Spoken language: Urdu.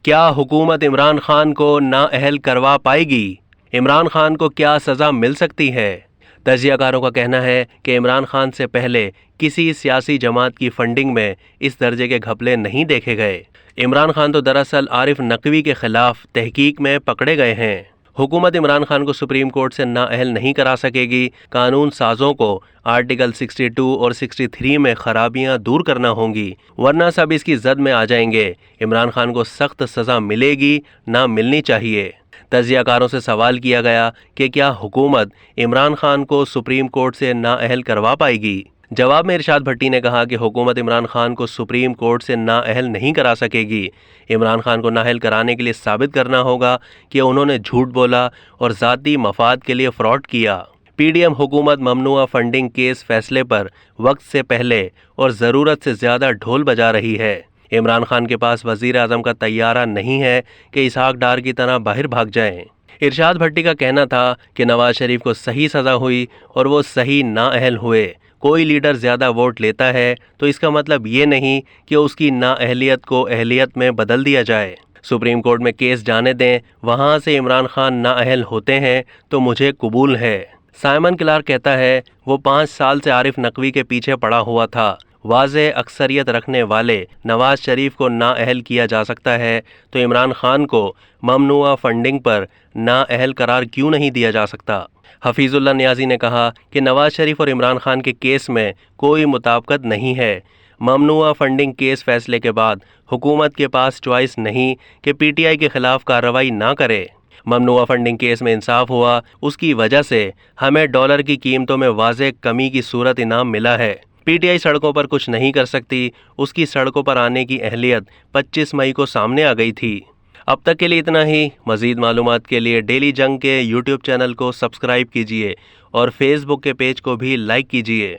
کیا حکومت عمران خان کو نااہل کروا پائے گی؟ عمران خان کو کیا سزا مل سکتی ہے؟ تجزیہ کاروں کا کہنا ہے کہ عمران خان سے پہلے کسی سیاسی جماعت کی فنڈنگ میں اس درجے کے گھپلے نہیں دیکھے گئے۔ عمران خان تو دراصل عارف نقوی کے خلاف تحقیق میں پکڑے گئے ہیں۔ حکومت عمران خان کو سپریم کورٹ سے نااہل نہیں کرا سکے گی۔ قانون سازوں کو آرٹیکل 62 اور 63 میں خرابیاں دور کرنا ہوں گی، ورنہ سب اس کی زد میں آ جائیں گے۔ عمران خان کو سخت سزا ملے گی، نہ ملنی چاہیے۔ تجزیہ کاروں سے سوال کیا گیا کہ کیا حکومت عمران خان کو سپریم کورٹ سے نااہل کروا پائے گی؟ جواب میں ارشاد بھٹی نے کہا کہ حکومت عمران خان کو سپریم کورٹ سے نااہل نہیں کرا سکے گی۔ عمران خان کو نااہل کرانے کے لیے ثابت کرنا ہوگا کہ انہوں نے جھوٹ بولا اور ذاتی مفاد کے لیے فراڈ کیا۔ پی ڈی ایم حکومت ممنوعہ فنڈنگ کیس فیصلے پر وقت سے پہلے اور ضرورت سے زیادہ ڈھول بجا رہی ہے۔ عمران خان کے پاس وزیر اعظم کا طیارہ نہیں ہے کہ اسحاق ڈار کی طرح باہر بھاگ جائیں۔ ارشاد بھٹی کا کہنا تھا کہ نواز شریف کو صحیح سزا ہوئی اور وہ صحیح نااہل ہوئے۔ کوئی لیڈر زیادہ ووٹ لیتا ہے تو اس کا مطلب یہ نہیں کہ اس کی نااہلیت کو اہلیت میں بدل دیا جائے۔ سپریم کورٹ میں کیس جانے دیں، وہاں سے عمران خان نااہل ہوتے ہیں تو مجھے قبول ہے۔ سائمن کلارک کہتا ہے وہ 5 سال سے عارف نقوی کے پیچھے پڑا ہوا تھا۔ واضح اکثریت رکھنے والے نواز شریف کو نااہل کیا جا سکتا ہے تو عمران خان کو ممنوعہ فنڈنگ پر نااہل قرار کیوں نہیں دیا جا سکتا؟ حفیظ اللہ نیازی نے کہا کہ نواز شریف اور عمران خان کے کیس میں کوئی مطابقت نہیں ہے۔ ممنوعہ فنڈنگ کیس فیصلے کے بعد حکومت کے پاس چوائس نہیں کہ پی ٹی آئی کے خلاف کارروائی نہ کرے۔ ممنوعہ فنڈنگ کیس میں انصاف ہوا، اس کی وجہ سے ہمیں ڈالر کی قیمتوں میں واضح کمی کی صورت انعام ملا ہے۔ پی ٹی آئی سڑکوں پر کچھ نہیں کر سکتی، اس کی سڑکوں پر آنے کی اہلیت 25 مئی کو سامنے آ گئی تھی۔ اب تک کے لیے اتنا ہی۔ مزید معلومات کے لیے ڈیلی جنگ کے یوٹیوب چینل کو سبسکرائب کیجیے اور فیس بک کے پیج کو بھی لائک کیجیے۔